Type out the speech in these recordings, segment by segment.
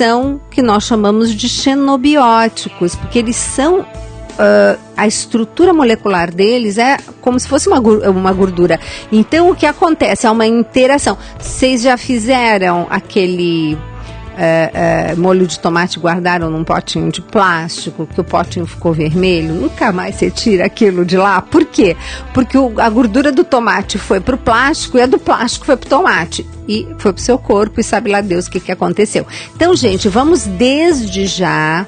são que nós chamamos de xenobióticos, porque eles são... a estrutura molecular deles é como se fosse uma gordura. Então, o que acontece? É uma interação. Vocês já fizeram aquele molho de tomate, guardaram num potinho de plástico, que o potinho ficou vermelho? Nunca mais você tira aquilo de lá. Por quê? Porque a gordura do tomate foi pro plástico e a do plástico foi pro tomate. E foi pro seu corpo e sabe lá Deus o que aconteceu. Então, gente, vamos desde já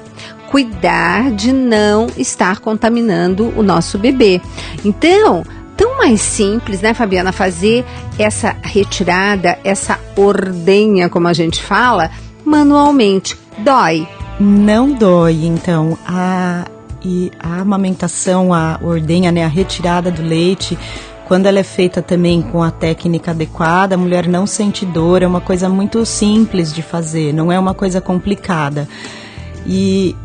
cuidar de não estar contaminando o nosso bebê. Então, tão mais simples, né, Fabiana, fazer essa retirada, essa ordenha, como a gente fala, manualmente. Dói? Não dói, então. A amamentação, a ordenha, né, a retirada do leite, quando ela é feita também com a técnica adequada, a mulher não sente dor, é uma coisa muito simples de fazer, não é uma coisa complicada. E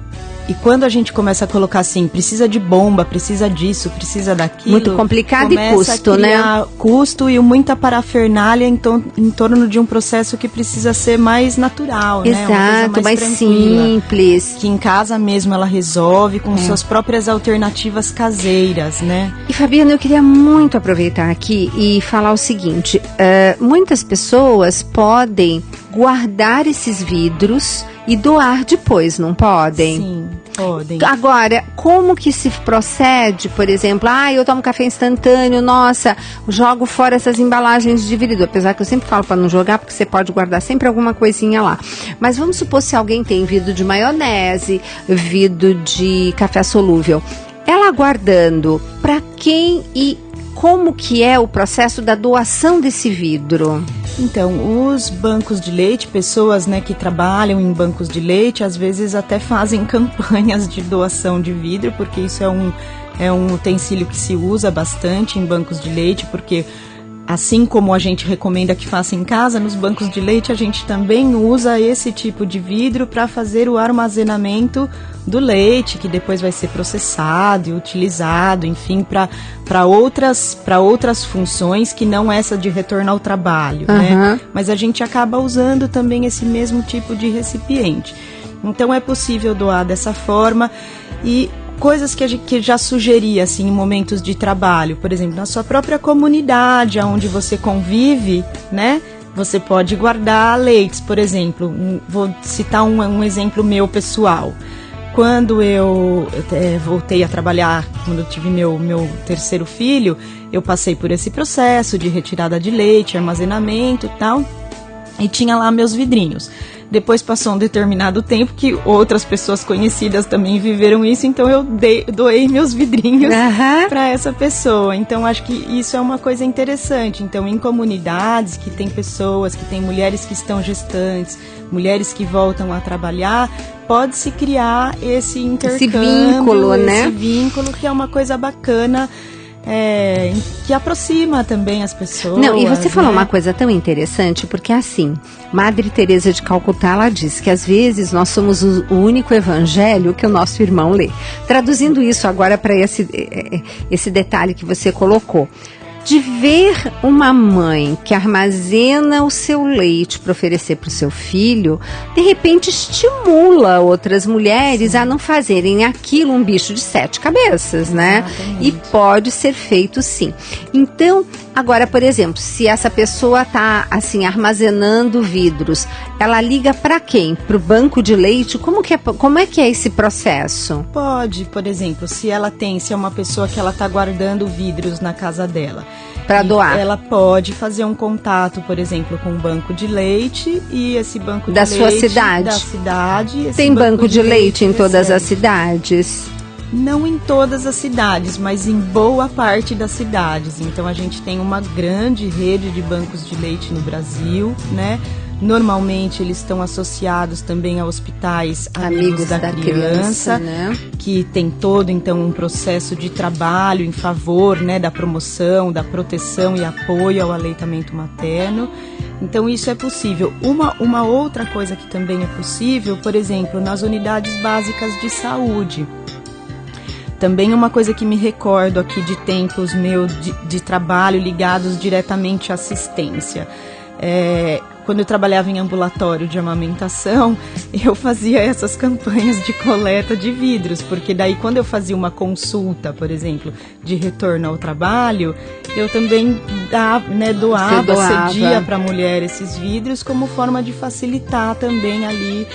quando a gente começa a colocar assim, precisa de bomba, precisa disso, precisa daquilo... Muito complicado e custo, né? Custo e muita parafernália em torno de um processo que precisa ser mais natural, né? Exato, mais simples. Que em casa mesmo ela resolve com suas próprias alternativas caseiras, né? E Fabiana, eu queria muito aproveitar aqui e falar o seguinte, muitas pessoas podem guardar esses vidros e doar depois, não podem? Sim, podem. Agora, como que se procede, por exemplo, eu tomo café instantâneo, nossa, jogo fora essas embalagens de vidro, apesar que eu sempre falo para não jogar, porque você pode guardar sempre alguma coisinha lá. Mas vamos supor se alguém tem vidro de maionese, vidro de café solúvel, ela guardando, para quem e como que é o processo da doação desse vidro? Então, os bancos de leite, pessoas, né, que trabalham em bancos de leite, às vezes até fazem campanhas de doação de vidro, porque isso é um utensílio que se usa bastante em bancos de leite, porque assim como a gente recomenda que faça em casa, nos bancos de leite a gente também usa esse tipo de vidro para fazer o armazenamento do leite, que depois vai ser processado e utilizado, enfim, para outras funções que não essa de retorno ao trabalho, né? Mas a gente acaba usando também esse mesmo tipo de recipiente. Então é possível doar dessa forma e coisas que já sugeri, assim, em momentos de trabalho, por exemplo, na sua própria comunidade, onde você convive, né? Você pode guardar leites, por exemplo. Vou citar um exemplo meu pessoal. Quando eu voltei a trabalhar, quando eu tive meu terceiro filho, eu passei por esse processo de retirada de leite, armazenamento e tal, e tinha lá meus vidrinhos. Depois passou um determinado tempo que outras pessoas conhecidas também viveram isso, então eu doei meus vidrinhos para essa pessoa. Então acho que isso é uma coisa interessante. Então em comunidades que tem pessoas, que tem mulheres que estão gestantes, mulheres que voltam a trabalhar, pode-se criar esse intercâmbio, esse vínculo que é uma coisa bacana. Que aproxima também as pessoas. Não, e você falou uma coisa tão interessante, porque assim, Madre Teresa de Calcutá, ela diz que às vezes nós somos o único evangelho que o nosso irmão lê. Traduzindo isso agora para esse detalhe que você colocou, de ver uma mãe que armazena o seu leite para oferecer para o seu filho, de repente estimula outras mulheres a não fazerem aquilo um bicho de 7 cabeças, né? Exatamente. E pode ser feito sim. Então, agora, por exemplo, se essa pessoa está assim armazenando vidros, ela liga para quem? Para o banco de leite? Como é que é esse processo? Pode, por exemplo, se é uma pessoa que ela está guardando vidros na casa dela, para doar. Ela pode fazer um contato, por exemplo, com um banco de leite e esse banco de da leite sua cidade. Da cidade. Tem banco de leite em todas as cidades? Não em todas as cidades, mas em boa parte das cidades. Então a gente tem uma grande rede de bancos de leite no Brasil, né? Normalmente eles estão associados também a hospitais amigos da criança, né? Que tem todo então um processo de trabalho em favor, né, da promoção, da proteção e apoio ao aleitamento materno. Então isso é possível. Uma outra coisa que também é possível, por exemplo, nas unidades básicas de saúde. Também uma coisa que me recordo aqui de tempos meus de trabalho ligados diretamente à assistência. quando eu trabalhava em ambulatório de amamentação, eu fazia essas campanhas de coleta de vidros, porque daí quando eu fazia uma consulta, por exemplo, de retorno ao trabalho, eu também doava, cedia para a mulher esses vidros como forma de facilitar também ali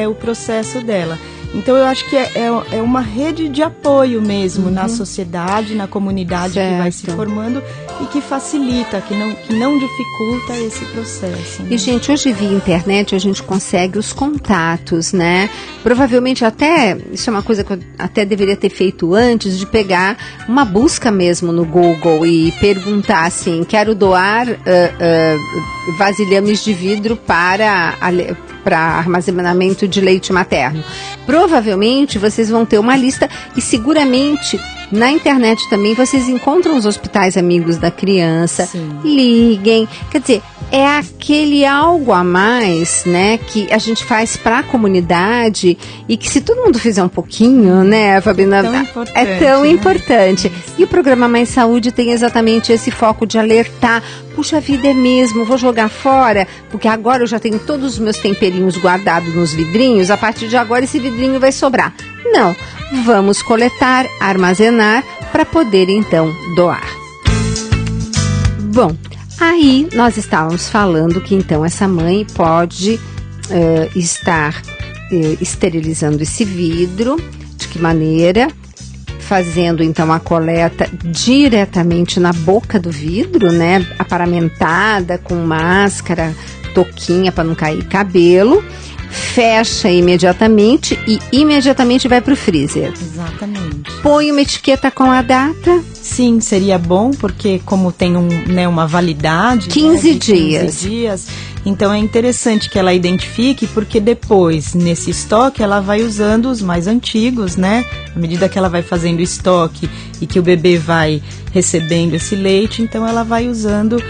o processo dela. Então eu acho que é uma rede de apoio mesmo na sociedade, na comunidade que vai se formando e que facilita, que não dificulta esse processo. Né? E, gente, hoje via internet a gente consegue os contatos, né? Provavelmente até, isso é uma coisa que eu até deveria ter feito antes, de pegar uma busca mesmo no Google e perguntar assim, quero doar vasilhames de vidro para armazenamento de leite materno. Provavelmente vocês vão ter uma lista e seguramente na internet também vocês encontram os hospitais amigos da criança. Sim. Liguem, quer dizer, é aquele algo a mais, né, que a gente faz para a comunidade e que se todo mundo fizer um pouquinho, né, Fabiana, é tão importante. E o programa Mais Saúde tem exatamente esse foco de alertar. Puxa vida, é mesmo, vou jogar fora, porque agora eu já tenho todos os meus temperinhos guardados nos vidrinhos, a partir de agora esse vidrinho vai sobrar. Não, vamos coletar, armazenar, para poder então doar. Bom, aí nós estávamos falando que então essa mãe pode estar esterilizando esse vidro, de que maneira? Fazendo então a coleta diretamente na boca do vidro, né, aparamentada, com máscara, touquinha para não cair cabelo, fecha imediatamente e imediatamente vai para o freezer. Exatamente. Põe uma etiqueta com a data. Sim, seria bom, porque como tem uma validade... 15 dias. 15 dias, então é interessante que ela identifique, porque depois, nesse estoque, ela vai usando os mais antigos, né? À medida que ela vai fazendo estoque e que o bebê vai recebendo esse leite, então ela vai usando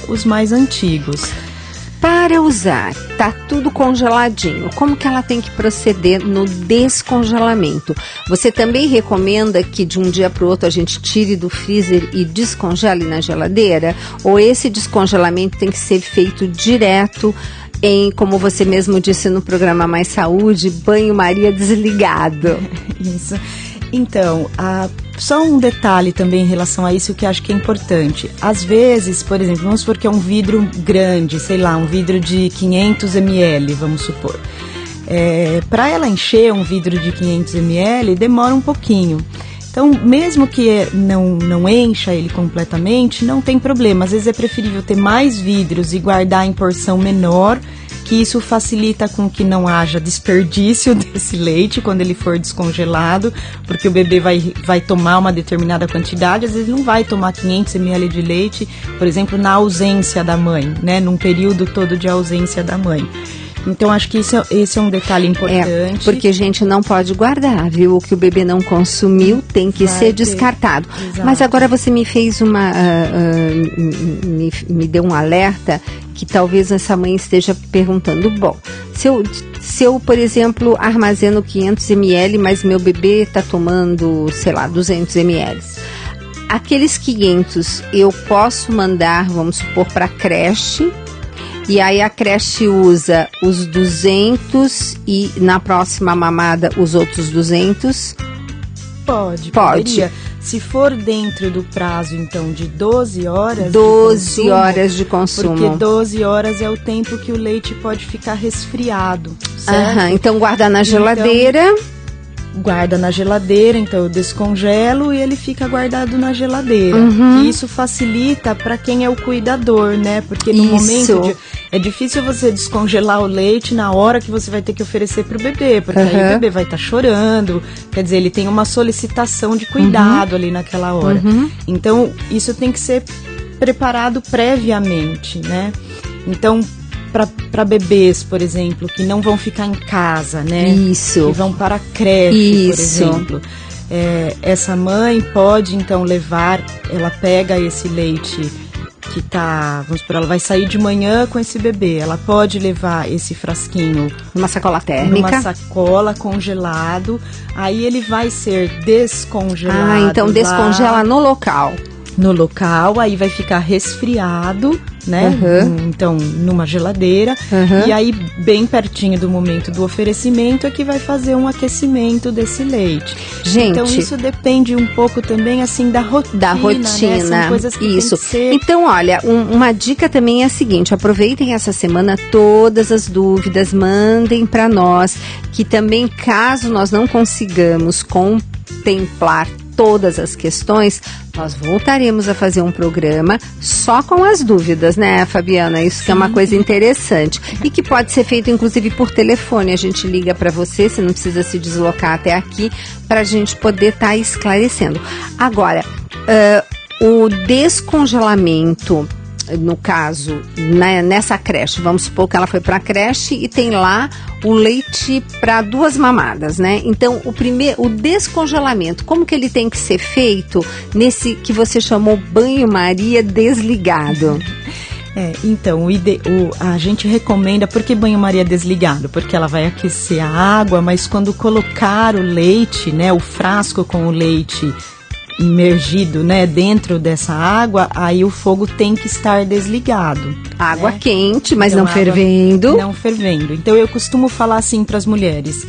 os mais antigos. Para usar, tá tudo congeladinho. Como que ela tem que proceder no descongelamento? Você também recomenda que de um dia para o outro a gente tire do freezer e descongele na geladeira? Ou esse descongelamento tem que ser feito direto como você mesmo disse no programa Mais Saúde, banho-maria desligado? Isso. Então, só um detalhe também em relação a isso que eu acho que é importante. Às vezes, por exemplo, vamos supor que é um vidro grande, sei lá, um vidro de 500 ml, vamos supor. Para ela encher um vidro de 500 ml, demora um pouquinho. Então, mesmo que não encha ele completamente, não tem problema. Às vezes é preferível ter mais vidros e guardar em porção menor, que isso facilita com que não haja desperdício desse leite quando ele for descongelado, porque o bebê vai tomar uma determinada quantidade, às vezes não vai tomar 500 ml de leite, por exemplo, na ausência da mãe, né, num período todo de ausência da mãe. Então, acho que esse é um detalhe importante. Porque a gente não pode guardar, viu? O que o bebê não consumiu tem que ser descartado. Exato. Mas agora você me fez me deu um alerta que talvez essa mãe esteja perguntando, bom, se eu, por exemplo, armazeno 500 ml, mas meu bebê está tomando, sei lá, 200 ml. Aqueles 500 eu posso mandar, vamos supor, para a creche, e aí a creche usa os 200 e na próxima mamada os outros 200? Pode. Se for dentro do prazo, então, de 12 horas 12 horas de consumo. Porque 12 horas é o tempo que o leite pode ficar resfriado, certo? Então guarda na geladeira. Guarda na geladeira, então eu descongelo e ele fica guardado na geladeira. E isso facilita para quem é o cuidador, né? Porque no momento é difícil você descongelar o leite na hora que você vai ter que oferecer para o bebê, porque aí o bebê vai estar chorando, quer dizer, ele tem uma solicitação de cuidado ali naquela hora. Então, isso tem que ser preparado previamente, né? Então, para bebês, por exemplo, que não vão ficar em casa, né? Isso. Que vão para a creche, por exemplo. Essa mãe pode, então, levar, ela pega esse leite que tá, vamos supor, ela vai sair de manhã com esse bebê, ela pode levar esse frasquinho numa sacola térmica, numa sacola congelado, aí ele vai ser descongelado. Então descongela no local. No local, aí vai ficar resfriado, né? Então, numa geladeira. E aí, bem pertinho do momento do oferecimento, é que vai fazer um aquecimento desse leite. Gente, então, isso depende um pouco também, assim, da rotina. Né? São coisas que isso. Tem que ser... Então, olha, uma dica também é a seguinte, aproveitem essa semana todas as dúvidas, mandem para nós, que também, caso nós não consigamos contemplar todas as questões, nós voltaremos a fazer um programa só com as dúvidas, né, Fabiana? Isso que é uma coisa interessante e que pode ser feito inclusive por telefone. A gente liga para você, você não precisa se deslocar até aqui, para a gente poder estar esclarecendo. Agora, o descongelamento, no caso, nessa creche, vamos supor que ela foi para a creche e tem lá o leite para 2 mamadas, né? Então, o descongelamento, como que ele tem que ser feito nesse que você chamou banho-maria desligado? Então, a gente recomenda, por que banho-maria desligado? Porque ela vai aquecer a água, mas quando colocar o leite, né, o frasco com o leite imergido, né, dentro dessa água, aí o fogo tem que estar desligado. Água né? quente, mas então, não fervendo. Não fervendo. Então eu costumo falar assim para as mulheres,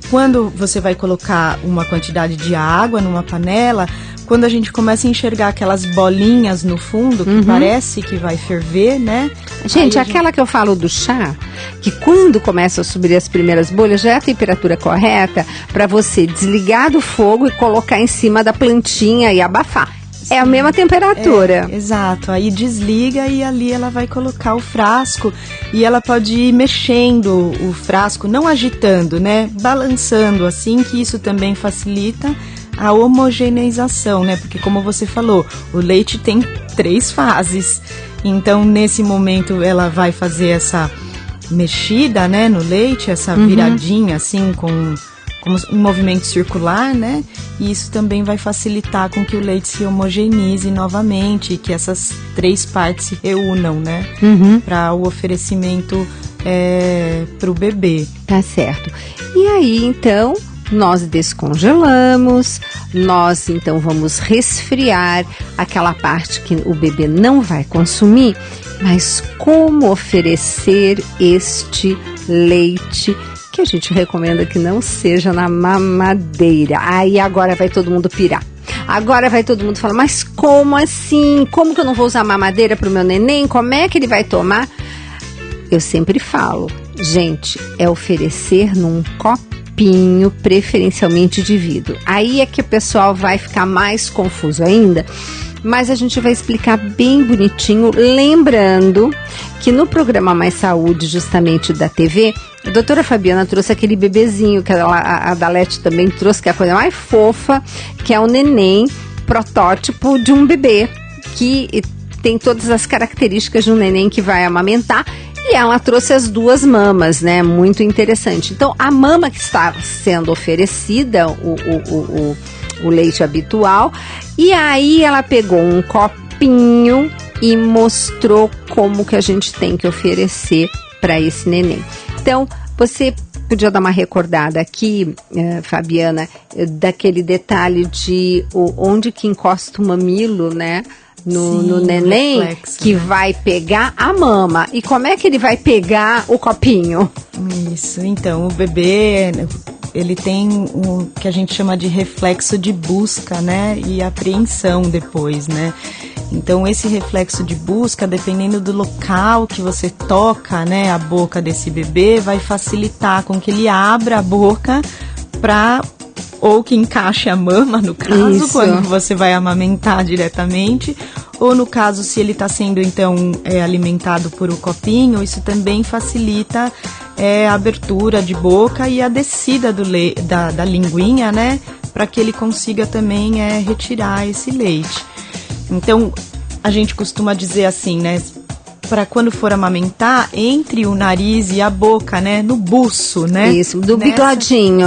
quando você vai colocar uma quantidade de água numa panela, quando a gente começa a enxergar aquelas bolinhas no fundo, que parece que vai ferver, né? Gente, aquela que eu falo do chá, que quando começa a subir as primeiras bolhas, já é a temperatura correta para você desligar do fogo e colocar em cima da plantinha e abafar. Sim. É a mesma temperatura. Exato, aí desliga e ali ela vai colocar o frasco e ela pode ir mexendo o frasco, não agitando, né? Balançando assim, que isso também facilita a homogeneização, né? Porque como você falou, o leite tem 3 fases. Então, nesse momento, ela vai fazer essa mexida, né, no leite, essa viradinha, assim, como um movimento circular, né? E isso também vai facilitar com que o leite se homogeneize novamente, que essas 3 partes se reúnam, né? Para o oferecimento para o bebê. Tá certo. E aí, então, nós descongelamos, nós então vamos resfriar aquela parte que o bebê não vai consumir, mas como oferecer este leite que a gente recomenda que não seja na mamadeira. Aí agora vai todo mundo pirar. Agora vai todo mundo falar, mas como assim? Como que eu não vou usar mamadeira para o meu neném? Como é que ele vai tomar? Eu sempre falo, gente, é oferecer num copinho, preferencialmente de vidro. Aí é que o pessoal vai ficar mais confuso ainda, mas a gente vai explicar bem bonitinho, lembrando que no programa Mais Saúde, justamente da TV, a doutora Fabiana trouxe aquele bebezinho, que a Dalete também trouxe, que é a coisa mais fofa, que é o neném protótipo de um bebê, que tem todas as características de um neném que vai amamentar. E ela trouxe as 2 mamas, né? Muito interessante. Então, a mama que estava sendo oferecida, o leite habitual, e aí ela pegou um copinho e mostrou como que a gente tem que oferecer para esse neném. Então, você podia dar uma recordada aqui, Fabiana, daquele detalhe de onde que encosta o mamilo, né? No neném, reflexo, que vai pegar a mama. E como é que ele vai pegar o copinho? Isso, então, o bebê, ele tem o que a gente chama de reflexo de busca, né? E apreensão depois, né? Então, esse reflexo de busca, dependendo do local que você toca, né, a boca desse bebê, vai facilitar com que ele abra a boca para... ou que encaixe a mama, no caso, isso, quando você vai amamentar diretamente, ou no caso, se ele está sendo, então, alimentado por o copinho, isso também facilita a abertura de boca e a descida da linguinha, né, para que ele consiga também retirar esse leite. Então, a gente costuma dizer assim, né, para quando for amamentar, entre o nariz e a boca, né, no buço, né? Isso, do bigodinho.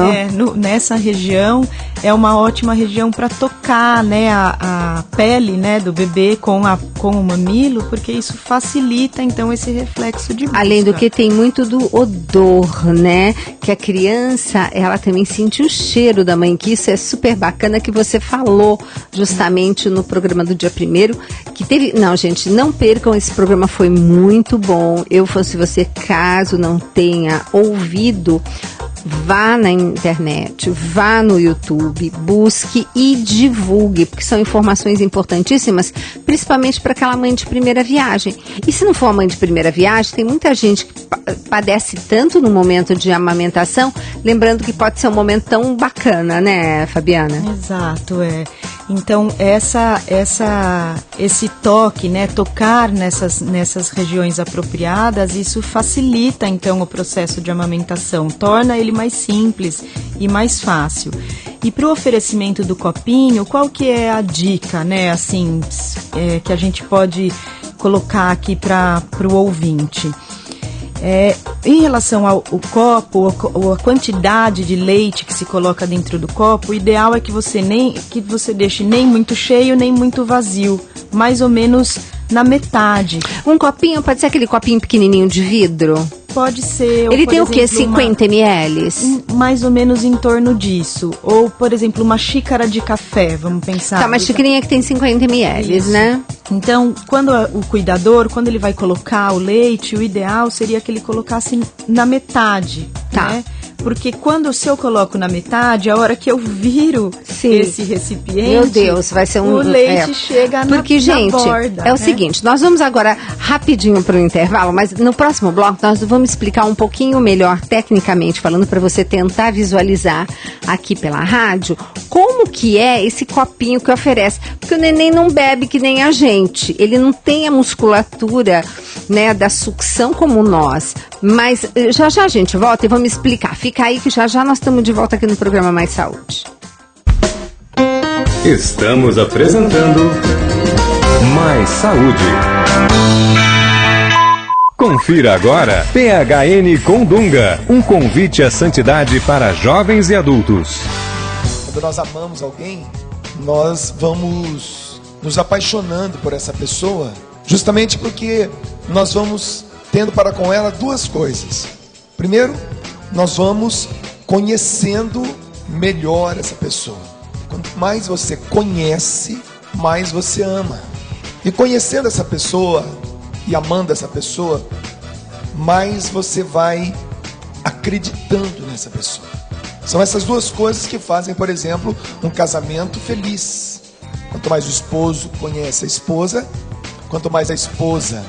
Nessa região é uma ótima região para tocar, né, a pele, né, do bebê com o mamilo, porque isso facilita então esse reflexo de busca. Além do que tem muito do odor, né, que a criança, ela também sente o cheiro da mãe, que isso é super bacana, que você falou justamente no programa do dia 1º, que teve... Não, gente, não percam, esse programa foi muito bom. Se você, caso não tenha ouvido, vá na internet, vá no YouTube, busque e divulgue, porque são informações importantíssimas, principalmente para aquela mãe de primeira viagem. E se não for a mãe de primeira viagem, tem muita gente que padece tanto no momento de amamentação, lembrando que pode ser um momento tão bacana, né, Fabiana? Exato, Então, esse toque, né, tocar nessas regiões apropriadas, isso facilita, então, o processo de amamentação, torna ele mais simples e mais fácil. E para o oferecimento do copinho, qual que é a dica, né, assim, que a gente pode colocar aqui para o ouvinte? Em relação ao copo, a quantidade de leite que se coloca dentro do copo, o ideal é que você deixe nem muito cheio, nem muito vazio, mais ou menos na metade. Um copinho, pode ser aquele copinho pequenininho de vidro? Pode ser. Ele tem o quê? 50 ml? Mais ou menos em torno disso. Ou, por exemplo, uma xícara de café, vamos pensar. Tá, uma xícarinha que tem 50 ml, né? Então, quando o cuidador, quando ele vai colocar o leite, o ideal seria que ele colocasse na metade, né? Porque se eu coloco na metade, a hora que eu viro esse recipiente, meu Deus, vai ser o leite chega na borda. É o seguinte, nós vamos agora rapidinho para o intervalo, mas no próximo bloco nós vamos explicar um pouquinho melhor, tecnicamente falando, para você tentar visualizar aqui pela rádio, como que é esse copinho que oferece. Porque o neném não bebe que nem a gente, ele não tem a musculatura, né, da sucção como nós. Mas já a gente volta e vamos explicar. Fica aí que já nós estamos de volta aqui no programa Mais Saúde. Estamos apresentando Mais Saúde. Confira agora PHN com Dunga, um convite à santidade para jovens e adultos. Quando nós amamos alguém, nós vamos nos apaixonando por essa pessoa, justamente porque nós vamos tendo para com ela duas coisas. Primeiro, nós vamos conhecendo melhor essa pessoa. Quanto mais você conhece, mais você ama. E conhecendo essa pessoa e amando essa pessoa, mais você vai acreditando nessa pessoa. São essas duas coisas que fazem, por exemplo, um casamento feliz. Quanto mais o esposo conhece a esposa, quanto mais a esposa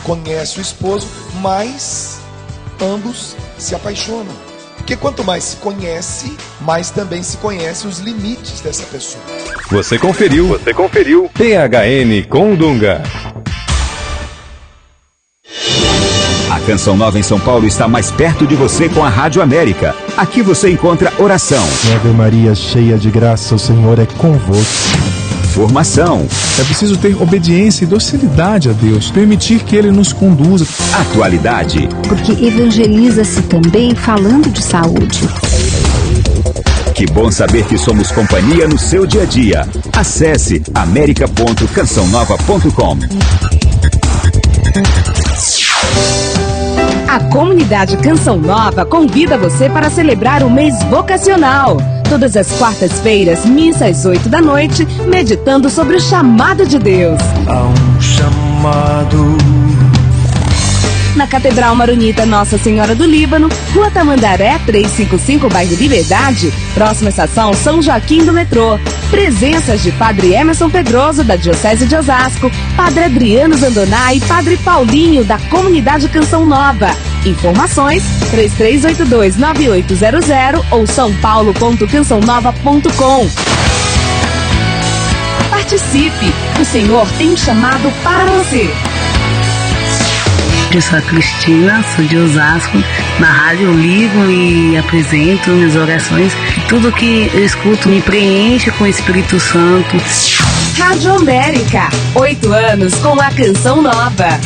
conhece o esposo, mais ambos se apaixonam. Porque quanto mais se conhece, mais também se conhece os limites dessa pessoa. Você conferiu PHN com Dunga. A Canção Nova em São Paulo está mais perto de você com a Rádio América. Aqui você encontra oração. Ave Maria, cheia de graça, o Senhor é convosco. Formação. É preciso ter obediência e docilidade a Deus, permitir que Ele nos conduza. Atualidade. Porque evangeliza-se também falando de saúde. Que bom saber que somos companhia no seu dia a dia. Acesse america.cançãonova.com. A comunidade Canção Nova convida você para celebrar o mês vocacional. Todas as quartas-feiras, missa às 8 da noite, meditando sobre o chamado de Deus. Há um chamado. Na Catedral Maronita Nossa Senhora do Líbano, Rua Tamandaré, 355, bairro Liberdade, próxima estação São Joaquim do Metrô. Presenças de Padre Emerson Pedroso, da Diocese de Osasco, Padre Adriano Zandoná e Padre Paulinho, da Comunidade Canção Nova. Informações 3382-9800 ou sãopaulo.cançãonova.com. Participe! O Senhor tem um chamado para você. Eu sou a Cristina, sou de Osasco, na rádio eu ligo e apresento minhas orações. Tudo que eu escuto me preenche com o Espírito Santo. Rádio América, 8 anos com a Canção Nova.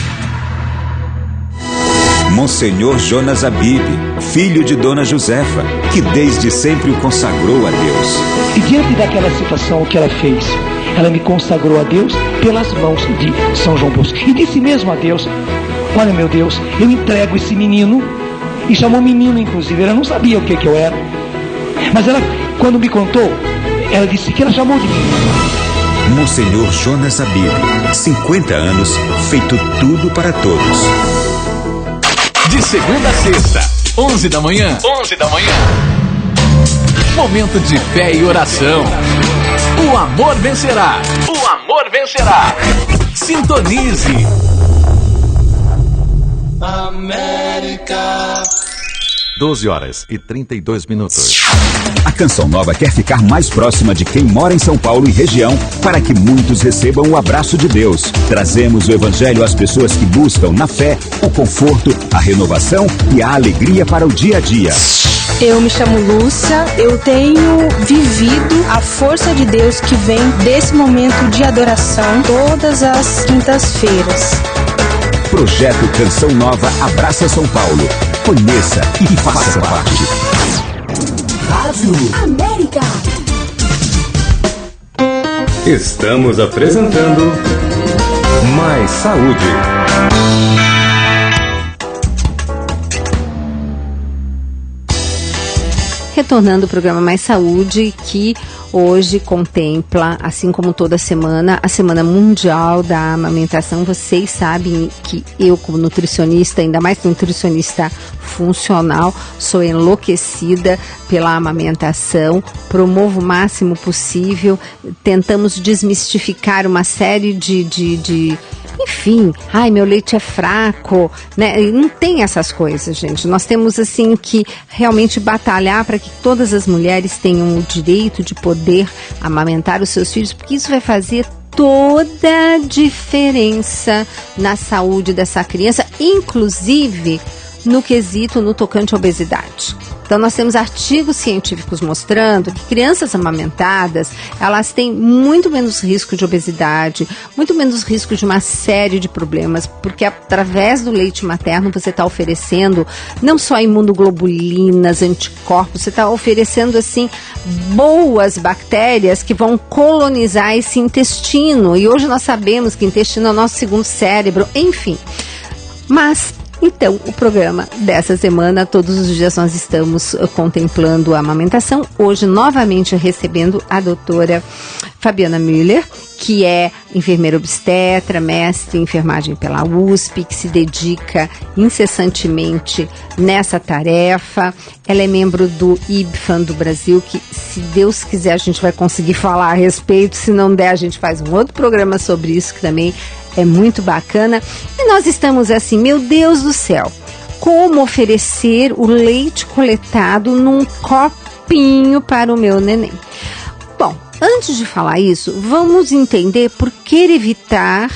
Monsenhor Jonas Abib, filho de Dona Josefa, que desde sempre o consagrou a Deus. E diante daquela situação, o que ela fez? Ela me consagrou a Deus pelas mãos de São João Bosco. E disse mesmo a Deus: olha, meu Deus, eu entrego esse menino. E chamou menino, inclusive. Ela não sabia o que eu era. Mas ela, quando me contou, ela disse que ela chamou de menino. Monsenhor Jonas Abib, 50 anos, feito tudo para todos. De segunda a sexta, 11 da manhã. 11 da manhã. Momento de fé e oração. O amor vencerá. O amor vencerá. Sintonize. América. 12h32. A Canção Nova quer ficar mais próxima de quem mora em São Paulo e região, para que muitos recebam o abraço de Deus. Trazemos o Evangelho às pessoas que buscam na fé, o conforto, a renovação e a alegria para o dia a dia. Eu me chamo Lúcia, eu tenho vivido a força de Deus que vem desse momento de adoração todas as quintas-feiras. Projeto Canção Nova abraça São Paulo. Conheça e faça parte. Rádio América. Estamos apresentando Mais Saúde. Retornando o programa Mais Saúde, que hoje contempla, assim como toda semana, a Semana Mundial da Amamentação. Vocês sabem que eu, como nutricionista, ainda mais nutricionista funcional, sou enlouquecida pela amamentação, promovo o máximo possível, tentamos desmistificar uma série enfim, ai, meu leite é fraco, né? Não tem essas coisas, gente. Nós temos, assim, que realmente batalhar para que todas as mulheres tenham o direito de poder amamentar os seus filhos, porque isso vai fazer toda a diferença na saúde dessa criança, inclusive no quesito, no tocante à obesidade. Então, nós temos artigos científicos mostrando que crianças amamentadas, elas têm muito menos risco de obesidade, muito menos risco de uma série de problemas, porque através do leite materno você está oferecendo não só imunoglobulinas, anticorpos, você está oferecendo, assim, boas bactérias que vão colonizar esse intestino. E hoje nós sabemos que o intestino é o nosso segundo cérebro, enfim. Mas então, o programa dessa semana, todos os dias nós estamos contemplando a amamentação. Hoje, novamente, recebendo a doutora Fabiana Müller, que é enfermeira obstetra, mestre em enfermagem pela USP, que se dedica incessantemente nessa tarefa. Ela é membro do IBFAM do Brasil, que, se Deus quiser, a gente vai conseguir falar a respeito. Se não der, a gente faz um outro programa sobre isso, que também é muito bacana. E nós estamos assim, meu Deus do céu, como oferecer o leite coletado num copinho para o meu neném? Bom, antes de falar isso, vamos entender por que evitar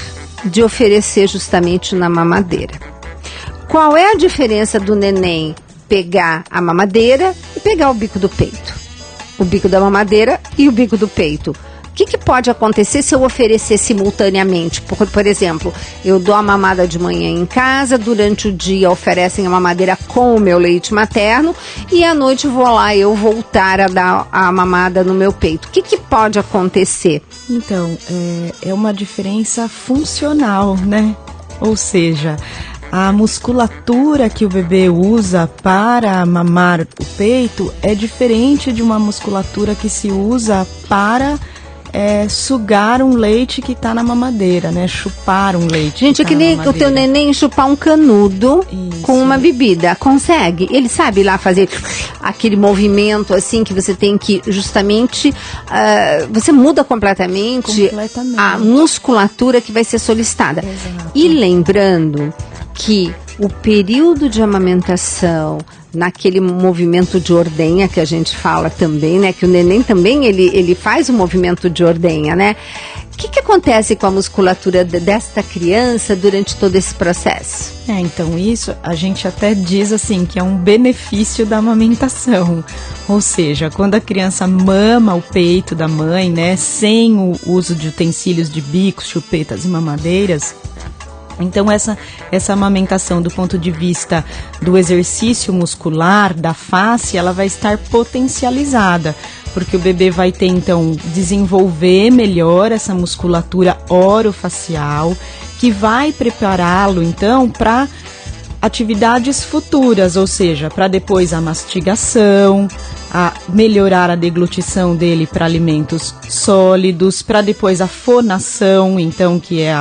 de oferecer justamente na mamadeira. Qual é a diferença do neném pegar a mamadeira e pegar o bico do peito? O bico da mamadeira e o bico do peito. O que pode acontecer se eu oferecer simultaneamente? Por exemplo, eu dou a mamada de manhã em casa, durante o dia oferecem a mamadeira com o meu leite materno e à noite vou lá eu voltar a dar a mamada no meu peito. O que pode acontecer? Então, é uma diferença funcional, né? Ou seja, a musculatura que o bebê usa para mamar o peito é diferente de uma musculatura que se usa para sugar um leite que está na mamadeira, né? Chupar um leite. Gente, é que nem o teu neném chupar um canudo. Isso. Com uma bebida. Consegue? Ele sabe lá fazer aquele movimento assim que você tem que justamente... você muda completamente a musculatura que vai ser solicitada. Exato. E lembrando que o período de amamentação, naquele movimento de ordenha que a gente fala também, né? Que o neném também, ele faz o movimento de ordenha, né? O que acontece com a musculatura desta criança durante todo esse processo? Então isso a gente até diz assim, que é um benefício da amamentação. Ou seja, quando a criança mama o peito da mãe, né? Sem o uso de utensílios de bicos, chupetas e mamadeiras, Então essa amamentação do ponto de vista do exercício muscular, da face, ela vai estar potencializada, porque o bebê vai ter então desenvolver melhor essa musculatura orofacial, que vai prepará-lo então para atividades futuras, ou seja, para depois a mastigação, a melhorar a deglutição dele para alimentos sólidos, para depois a fonação, então, que é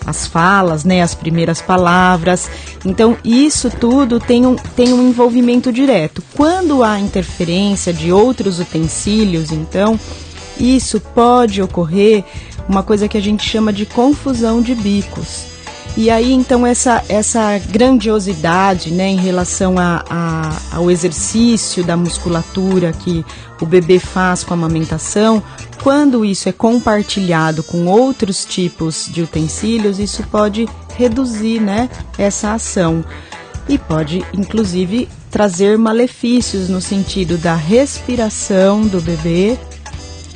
as falas, né, as primeiras palavras. Então, isso tudo tem um envolvimento direto. Quando há interferência de outros utensílios, então, isso pode ocorrer uma coisa que a gente chama de confusão de bicos. E aí, então, essa grandiosidade, né, em relação ao exercício da musculatura que o bebê faz com a amamentação, quando isso é compartilhado com outros tipos de utensílios, isso pode reduzir, né, essa ação. E pode, inclusive, trazer malefícios no sentido da respiração do bebê,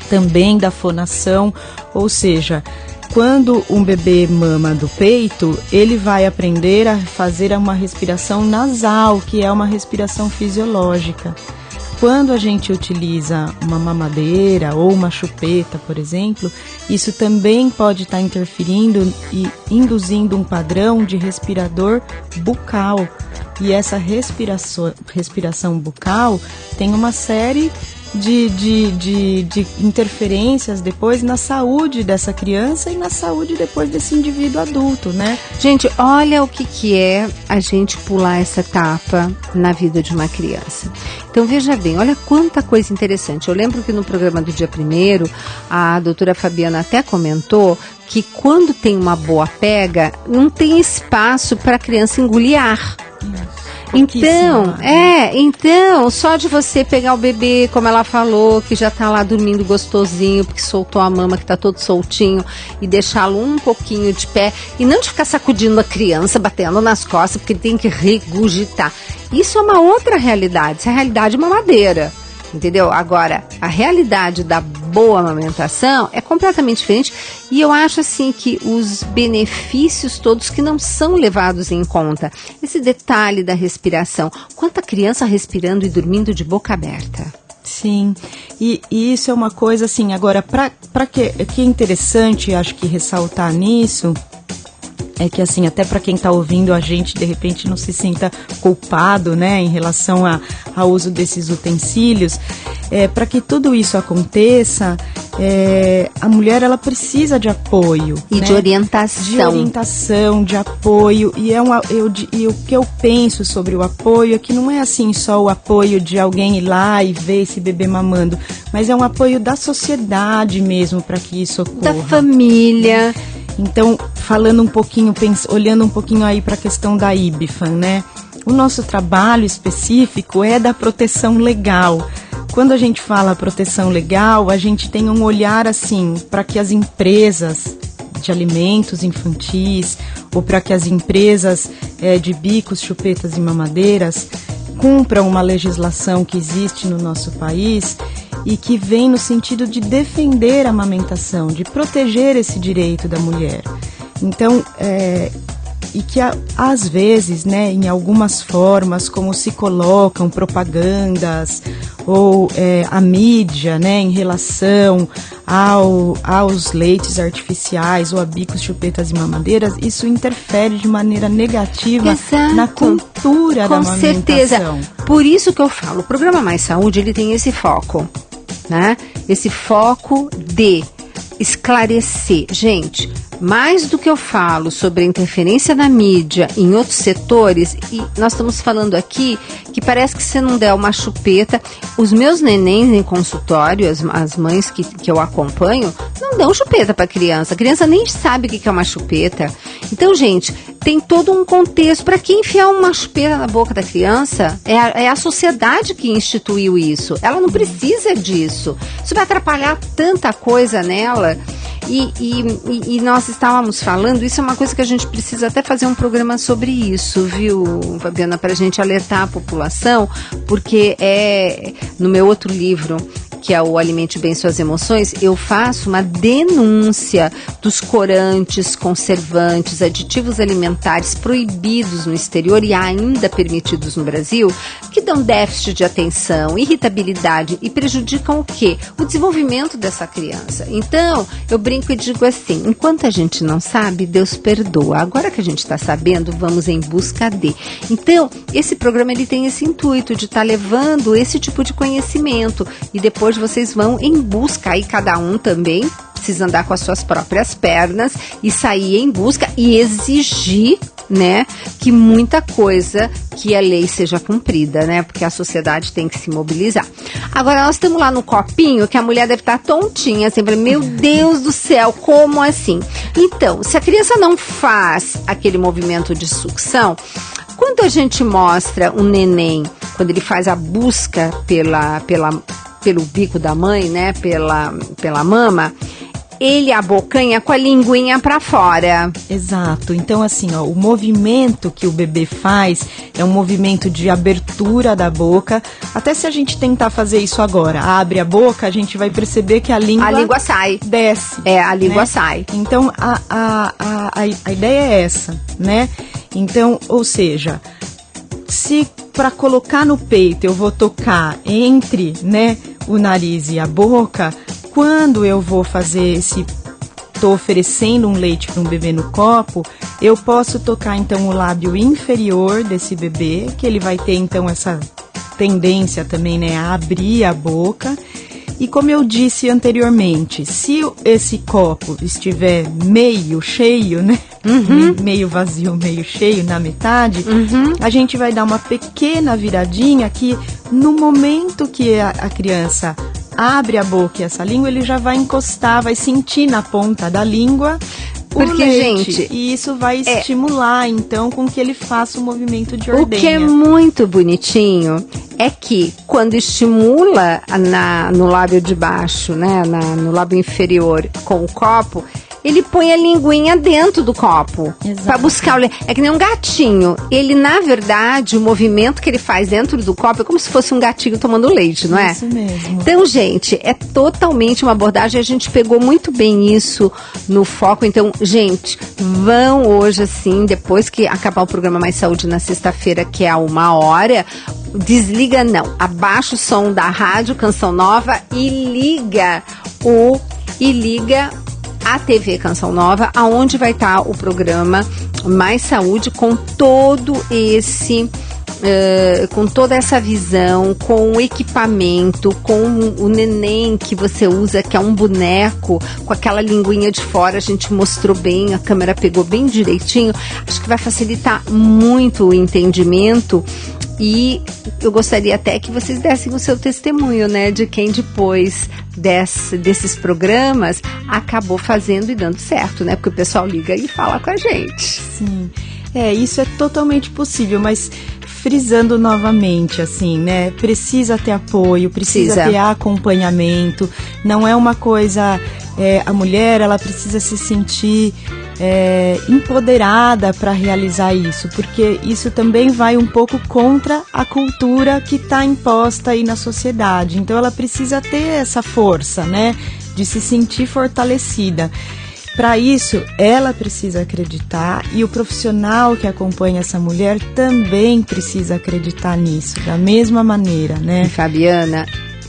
também da fonação, ou seja, quando um bebê mama do peito, ele vai aprender a fazer uma respiração nasal, que é uma respiração fisiológica. Quando a gente utiliza uma mamadeira ou uma chupeta, por exemplo, isso também pode estar interferindo e induzindo um padrão de respirador bucal. E essa respiração bucal tem uma série de interferências depois na saúde dessa criança e na saúde depois desse indivíduo adulto, né? Gente, olha o que é a gente pular essa etapa na vida de uma criança. Então, veja bem, olha quanta coisa interessante. Eu lembro que no programa do dia 1º, a doutora Fabiana até comentou que quando tem uma boa pega, não tem espaço para a criança engolir ar. Então, só de você pegar o bebê, como ela falou, que já tá lá dormindo gostosinho, porque soltou a mama, que tá todo soltinho, e deixá-lo um pouquinho de pé, e não de ficar sacudindo a criança, batendo nas costas, porque ele tem que regurgitar. Isso é uma outra realidade, essa é a realidade mamadeira. Entendeu? Agora, a realidade da boa amamentação é completamente diferente, e eu acho assim que os benefícios todos que não são levados em conta, esse detalhe da respiração, quanta criança respirando e dormindo de boca aberta. Sim, e isso é uma coisa assim, agora, para que é interessante, acho que ressaltar nisso, é que assim, até para quem está ouvindo a gente, de repente não se sinta culpado, né, em relação ao uso desses utensílios, para que tudo isso aconteça, a mulher, ela precisa de apoio. E, né, de orientação. De apoio, e o que eu penso sobre o apoio é que não é assim só o apoio de alguém ir lá e ver esse bebê mamando, mas é um apoio da sociedade mesmo para que isso ocorra. Da família. Então, falando um pouquinho, olhando um pouquinho aí para a questão da IBFAM, né? O nosso trabalho específico é da proteção legal. Quando a gente fala proteção legal, a gente tem um olhar assim para que as empresas de alimentos infantis ou para que as empresas de bicos, chupetas e mamadeiras cumpram uma legislação que existe no nosso país e que vem no sentido de defender a amamentação, de proteger esse direito da mulher. Então, e que às vezes, né, em algumas formas, como se colocam propagandas ou a mídia, né, em relação aos leites artificiais ou a bicos, chupetas e mamadeiras, isso interfere de maneira negativa. Exato. Na cultura da amamentação. Com certeza. Por isso que eu falo, o programa Mais Saúde, ele tem esse foco, né? Esse foco de esclarecer. Gente, mais do que eu falo sobre a interferência da mídia em outros setores, e nós estamos falando aqui que parece que se não der uma chupeta, os meus nenéns em consultório, as mães que eu acompanho, não dão chupeta para a criança nem sabe o que é uma chupeta. Então, gente, tem todo um contexto. Para que enfiar uma chupeta na boca da criança? É a sociedade que instituiu isso. Ela não precisa disso. Isso vai atrapalhar tanta coisa nela. E nós estávamos falando, isso é uma coisa que a gente precisa até fazer um programa sobre isso, viu, Fabiana, para a gente alertar a população, porque no meu outro livro, que é o Alimente Bem Suas Emoções, eu faço uma denúncia dos corantes, conservantes, aditivos alimentares proibidos no exterior e ainda permitidos no Brasil, que dão déficit de atenção, irritabilidade e prejudicam o quê? O desenvolvimento dessa criança. Então, eu brinco e digo assim, enquanto a gente não sabe, Deus perdoa. Agora que a gente está sabendo, vamos em busca de. Então, esse programa ele tem esse intuito de estar levando esse tipo de conhecimento e depois vocês vão em busca, aí cada um também precisa andar com as suas próprias pernas e sair em busca e exigir, né, que muita coisa, que a lei seja cumprida, né, porque a sociedade tem que se mobilizar. Agora, nós estamos lá no copinho, que a mulher deve estar tontinha, sempre, meu Deus do céu, como assim? Então, se a criança não faz aquele movimento de sucção, quando a gente mostra um neném, quando ele faz a busca pelo bico da mãe, né, pela mama, ele abocanha com a linguinha para fora. Exato. Então, assim, ó, o movimento que o bebê faz é um movimento de abertura da boca. Até se a gente tentar fazer isso agora, abre a boca, a gente vai perceber que a língua sai. Desce. A língua sai. Então, a ideia é essa, né? Então, ou seja, se para colocar no peito eu vou tocar entre, né, o nariz e a boca, quando eu vou fazer tô oferecendo um leite para um bebê no copo, eu posso tocar então o lábio inferior desse bebê, que ele vai ter então essa tendência também, né, a abrir a boca. E como eu disse anteriormente, se esse copo estiver meio cheio, né, meio vazio, meio cheio, na metade, a gente vai dar uma pequena viradinha que no momento que a criança abre a boca e essa língua, ele já vai encostar, vai sentir na ponta da língua porque, leite, gente, e isso vai estimular, então, com que ele faça o movimento de ordenha. O que é muito bonitinho é que quando estimula no lábio de baixo, né, no lábio inferior com o copo, ele põe a linguinha dentro do copo para buscar o leite. É que nem um gatinho. Ele, na verdade, o movimento que ele faz dentro do copo é como se fosse um gatinho tomando leite, não é? Isso mesmo. Então, gente, é totalmente uma abordagem. A gente pegou muito bem isso no foco. Então, gente, vão hoje, assim, depois que acabar o programa Mais Saúde na sexta-feira, que é a 1h, desliga não. Abaixa o som da rádio Canção Nova e liga a TV Canção Nova, aonde vai estar o programa Mais Saúde com todo esse, com toda essa visão, com o equipamento, com o neném que você usa, que é um boneco, com aquela linguinha de fora, a gente mostrou bem, a câmera pegou bem direitinho, acho que vai facilitar muito o entendimento. E eu gostaria até que vocês dessem o seu testemunho, né, de quem depois desses programas acabou fazendo e dando certo, né, porque o pessoal liga e fala com a gente. Sim, isso é totalmente possível, mas frisando novamente, assim, né, precisa ter apoio, precisa ter acompanhamento, não é uma coisa, a mulher, ela precisa se sentir empoderada para realizar isso, porque isso também vai um pouco contra a cultura que está imposta aí na sociedade. Então ela precisa ter essa força, né, de se sentir fortalecida. Para isso, ela precisa acreditar e o profissional que acompanha essa mulher também precisa acreditar nisso, da mesma maneira, né? Fabiana,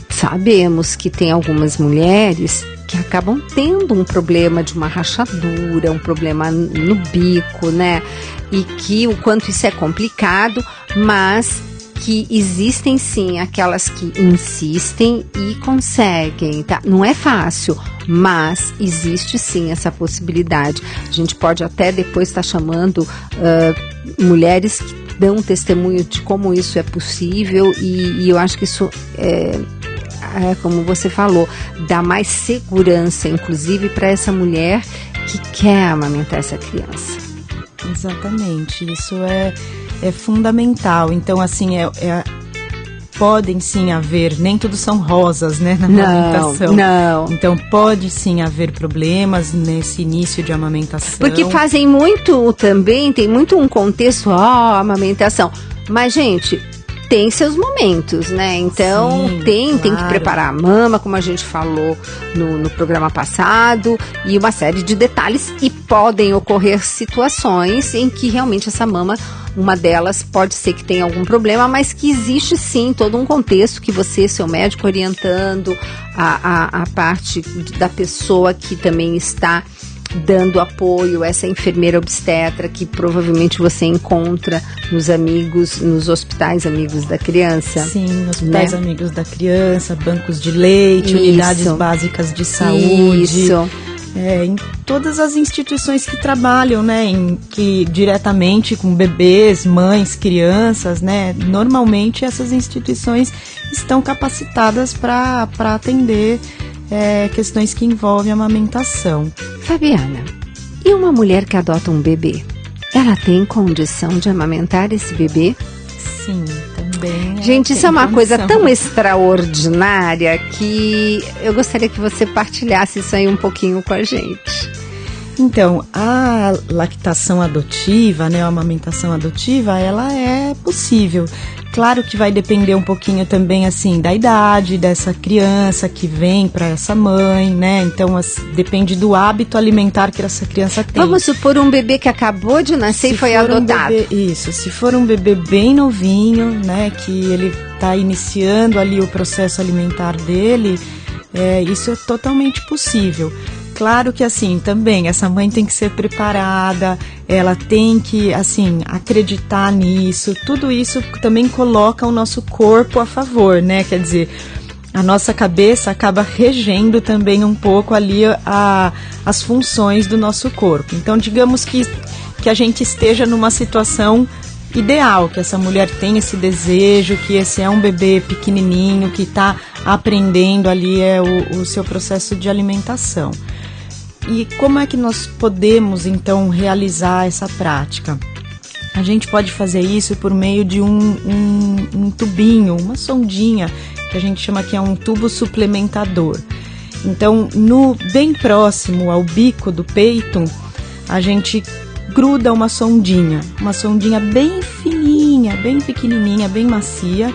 sabemos que tem algumas mulheres que acabam tendo um problema de uma rachadura, um problema no bico, né? E que o quanto isso é complicado, mas que existem sim aquelas que insistem e conseguem, tá? Não é fácil, mas existe sim essa possibilidade. A gente pode até depois estar chamando mulheres que dão testemunho de como isso é possível e eu acho que isso como você falou, dá mais segurança, inclusive, para essa mulher que quer amamentar essa criança. Exatamente, isso é fundamental. Então, assim, podem sim haver, nem tudo são rosas, né, na amamentação. Não. Então, pode sim haver problemas nesse início de amamentação. Porque fazem muito também, tem muito um contexto, amamentação. Mas, gente, tem seus momentos, né? Então, Sim, tem que claro. preparar a mama, como a gente falou no programa passado, e uma série de detalhes, e podem ocorrer situações em que realmente essa mama, uma delas pode ser que tenha algum problema, mas que existe sim todo um contexto que você, seu médico orientando, a parte da pessoa que também está dando apoio, essa enfermeira obstetra que provavelmente você encontra nos hospitais amigos da criança. Sim, hospitais, né? amigos da criança, bancos de leite, Isso. unidades básicas de saúde. Isso. Em todas as instituições que trabalham, né, que diretamente com bebês, mães, crianças, né, normalmente essas instituições estão capacitadas para atender questões que envolvem a amamentação. Fabiana, e uma mulher que adota um bebê? Ela tem condição de amamentar esse bebê? Sim, também. Gente, isso é uma condição. coisa tão extraordinária que eu gostaria que você partilhasse isso aí um pouquinho com a gente. Então, a lactação adotiva, né, a amamentação adotiva, ela é possível. Claro que vai depender um pouquinho também, assim, da idade dessa criança que vem para essa mãe, né? Então, depende do hábito alimentar que essa criança tem. Vamos supor um bebê que acabou de nascer e foi adotado. Se for um bebê bem novinho, né, que ele está iniciando ali o processo alimentar dele, isso é totalmente possível. Claro que, assim, também, essa mãe tem que ser preparada, ela tem que, assim, acreditar nisso. Tudo isso também coloca o nosso corpo a favor, né? Quer dizer, a nossa cabeça acaba regendo também um pouco ali as funções do nosso corpo. Então, digamos que a gente esteja numa situação ideal, que essa mulher tem esse desejo, que esse é um bebê pequenininho, que está aprendendo ali o seu processo de alimentação. E como é que nós podemos, então, realizar essa prática? A gente pode fazer isso por meio de um tubinho, uma sondinha, que a gente chama que é um tubo suplementador. Então, bem próximo ao bico do peito, a gente gruda uma sondinha bem fininha, bem pequenininha, bem macia.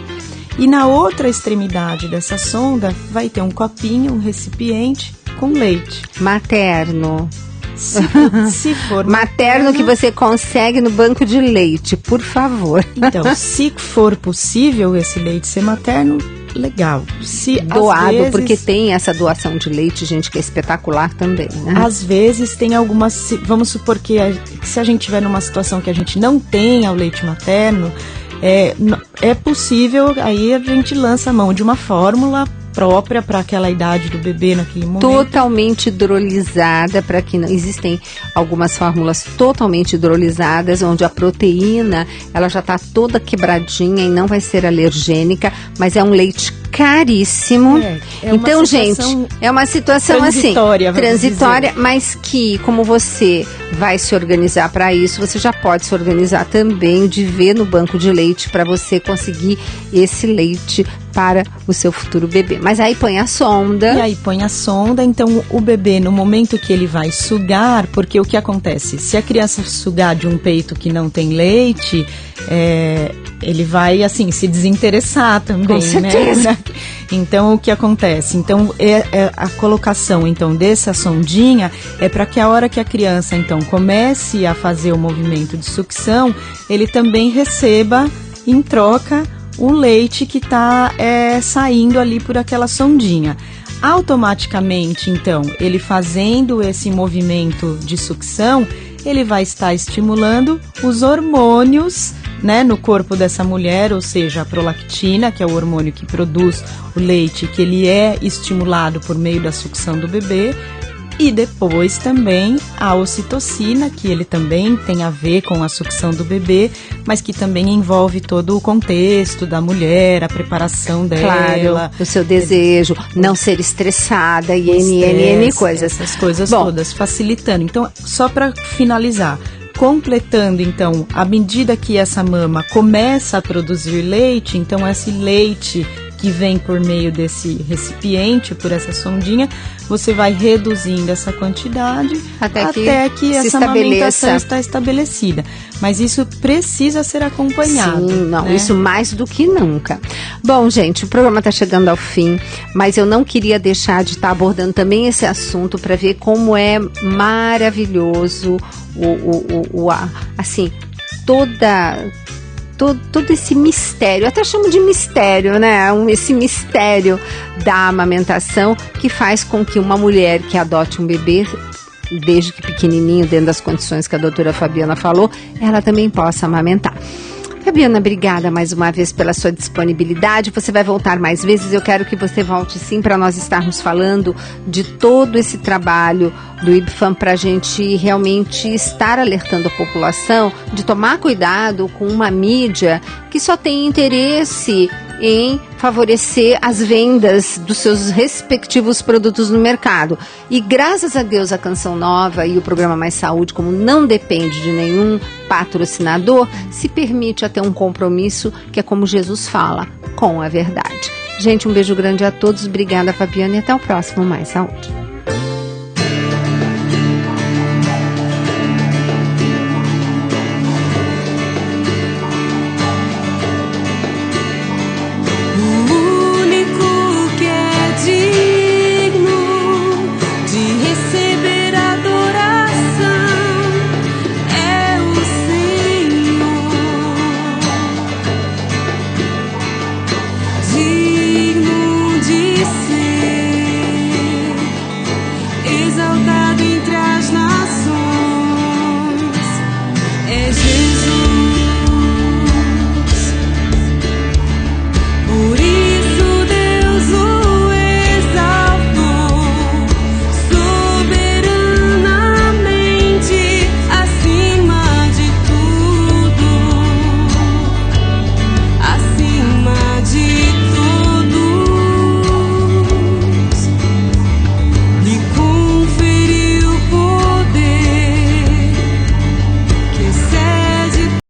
E na outra extremidade dessa sonda vai ter um copinho, um recipiente com leite. Materno. Se for materno que você consegue no banco de leite, por favor. Então, se for possível esse leite ser materno, legal. Se doado, às vezes, porque tem essa doação de leite, gente, que é espetacular também, né? Às vezes tem algumas, vamos supor que se a gente estiver numa situação que a gente não tenha o leite materno, é possível, aí a gente lança a mão de uma fórmula própria para aquela idade do bebê naquele momento. Totalmente hidrolisada, para que não existem algumas fórmulas totalmente hidrolisadas, onde a proteína ela já está toda quebradinha e não vai ser alergênica, mas é um leite caríssimo. Então, gente, é uma situação transitória, mas que, como você vai se organizar para isso, você já pode se organizar também de ver no banco de leite para você conseguir esse leite para o seu futuro bebê. Mas aí põe a sonda. E aí põe a sonda, então o bebê, no momento que ele vai sugar, porque o que acontece? Se a criança sugar de um peito que não tem leite, ele vai, assim, se desinteressar também, com certeza, né? Então, o que acontece? Então, a colocação, então, dessa sondinha é para que a hora que a criança, então, comece a fazer o movimento de sucção, ele também receba, em troca, o leite que está saindo ali por aquela sondinha. Automaticamente, então, ele fazendo esse movimento de sucção, ele vai estar estimulando os hormônios, né, no corpo dessa mulher, ou seja, a prolactina, que é o hormônio que produz o leite, que ele é estimulado por meio da sucção do bebê. E depois também a ocitocina, que ele também tem a ver com a sucção do bebê, mas que também envolve todo o contexto da mulher, a preparação dela. Claro, o seu desejo, não ser estressada e N coisas. Essas coisas todas, facilitando. Então, só para finalizar, completando, então, à medida que essa mama começa a produzir leite, então esse leite que vem por meio desse recipiente, por essa sondinha, você vai reduzindo essa quantidade até que essa amamentação está estabelecida. Mas isso precisa ser acompanhado. Sim, não, né? Isso mais do que nunca. Bom, gente, o programa está chegando ao fim, mas eu não queria deixar de estar abordando também esse assunto para ver como é maravilhoso assim, todo esse mistério, eu até chamo de mistério, né? Esse mistério da amamentação que faz com que uma mulher que adote um bebê, desde que pequenininho, dentro das condições que a doutora Fabiana falou, ela também possa amamentar. Fabiana, obrigada mais uma vez pela sua disponibilidade. Você vai voltar mais vezes. Eu quero que você volte sim para nós estarmos falando de todo esse trabalho do IBFAM para a gente realmente estar alertando a população de tomar cuidado com uma mídia que só tem interesse em favorecer as vendas dos seus respectivos produtos no mercado. E graças a Deus a Canção Nova e o programa Mais Saúde, como não depende de nenhum patrocinador, se permite até um compromisso que é como Jesus fala, com a verdade. Gente, um beijo grande a todos, obrigada Fabiana e até o próximo Mais Saúde.